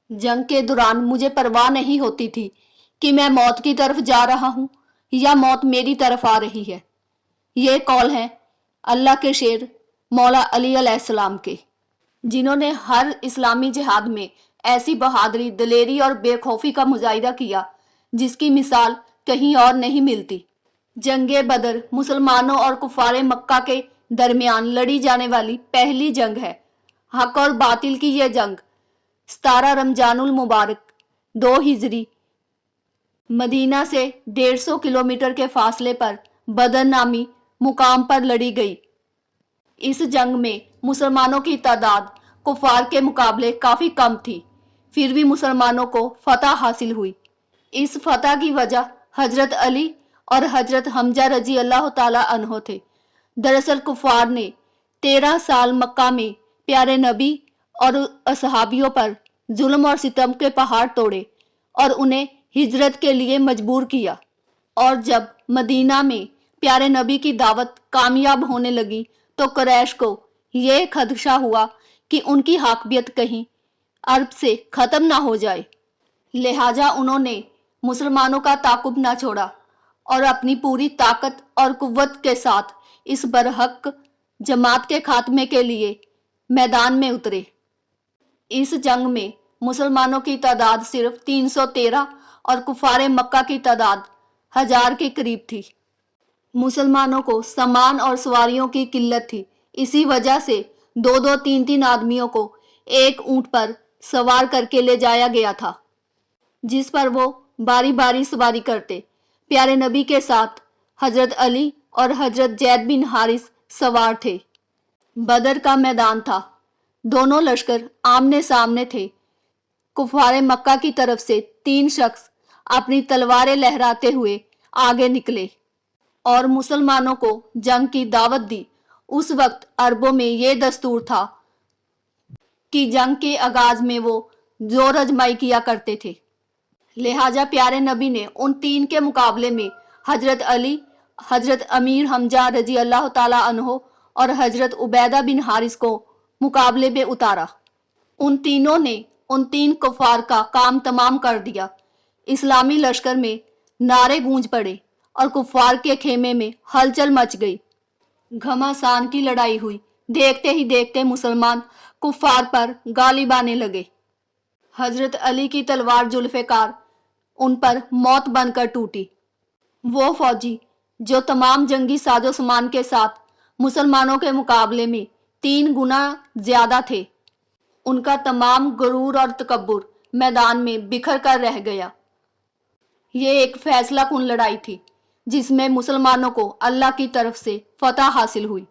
जंग के दौरान मुझे परवाह नहीं होती थी कि मैं मौत की तरफ जा रहा हूं या मौत मेरी तरफ आ रही है। ये कौल है अल्लाह के शेर मौला अली अलैहिस्सलाम के, जिन्होंने हर इस्लामी जिहाद में ऐसी बहादुरी, दलेरी और बेखौफी का मुजाहिदा किया जिसकी मिसाल कहीं और नहीं मिलती। जंगे बदर मुसलमानों और कुफारे मक्का के दरमियान लड़ी जाने वाली पहली जंग है। हक और बातिल की यह जंग 17 रमजानुल मुबारक 2 हिजरी मदीना से 150 किलोमीटर के फासले पर बदर नामी मुकाम पर लड़ी गई। इस जंग में मुसलमानों की तादाद कुफार के मुकाबले काफ़ी कम थी, फिर भी मुसलमानों को फतह हासिल हुई। इस फतह की वजह हजरत अली और हजरत हमजा रजी अल्लाह ताला अन्हो थे। दरअसल कुफार ने 13 साल मक्का में प्यारे नबी और असहाबियों पर जुल्म और सितम के पहाड़ तोड़े और उन्हें हिजरत के लिए मजबूर किया। और जब मदीना में प्यारे नबी की दावत कामयाब होने लगी तो कुरैश को यह खदशा हुआ कि उनकी हाकबियत कहीं अरब से ख़त्म ना हो जाए। लिहाजा उन्होंने मुसलमानों का ताकुब ना छोड़ा और अपनी पूरी ताकत और कुव्वत के साथ इस बरहक जमात के खात्मे के लिए मैदान में उतरे। इस जंग में मुसलमानों की तादाद सिर्फ 313 और कुफारे मक्का की तादाद 1000 के करीब थी। मुसलमानों को सामान और सवारियों की किल्लत थी, इसी वजह से 2-2, 3-3 आदमियों को एक ऊंट पर सवार करके ले जाया गया था, जिस पर वो बारी बारी सवारी करते। प्यारे नबी के साथ हजरत अली और हजरत जैद बिन हारिस सवार थे। बदर का मैदान था, दोनों लश्कर आमने सामने थे। कुफारे मक्का की तरफ से 3 शख्स अपनी तलवारें लहराते हुए आगे निकले और मुसलमानों को जंग की दावत दी। उस वक्त अरबों में ये दस्तूर था कि जंग के आगाज में वो जोर आजमाई किया करते थे। लिहाजा प्यारे नबी ने उन 3 के मुकाबले में हजरत अली, हजरत अमीर हमजा रजी अल्लाह ताला अन्हो और हजरत उबैदा बिन हारिस को मुकाबले में उतारा। उन तीनों ने उन 3 कुफार का काम तमाम कर दिया। इस्लामी लश्कर में नारे गूंज पड़े और कुफार के खेमे में हलचल मच गई। घमासान की लड़ाई हुई। देखते ही देखते मुसलमान कुफार पर गालिब आने लगे। हजरत अली की तलवार जुल्फ़िकार उन पर मौत बनकर टूटी। वो फौजी जो तमाम जंगी साजो सामान के साथ मुसलमानों के मुकाबले में 3 गुना ज्यादा थे, उनका तमाम गुरूर और तकब्बुर मैदान में बिखर कर रह गया। ये एक फैसला कुन लड़ाई थी जिसमें मुसलमानों को अल्लाह की तरफ से फतह हासिल हुई।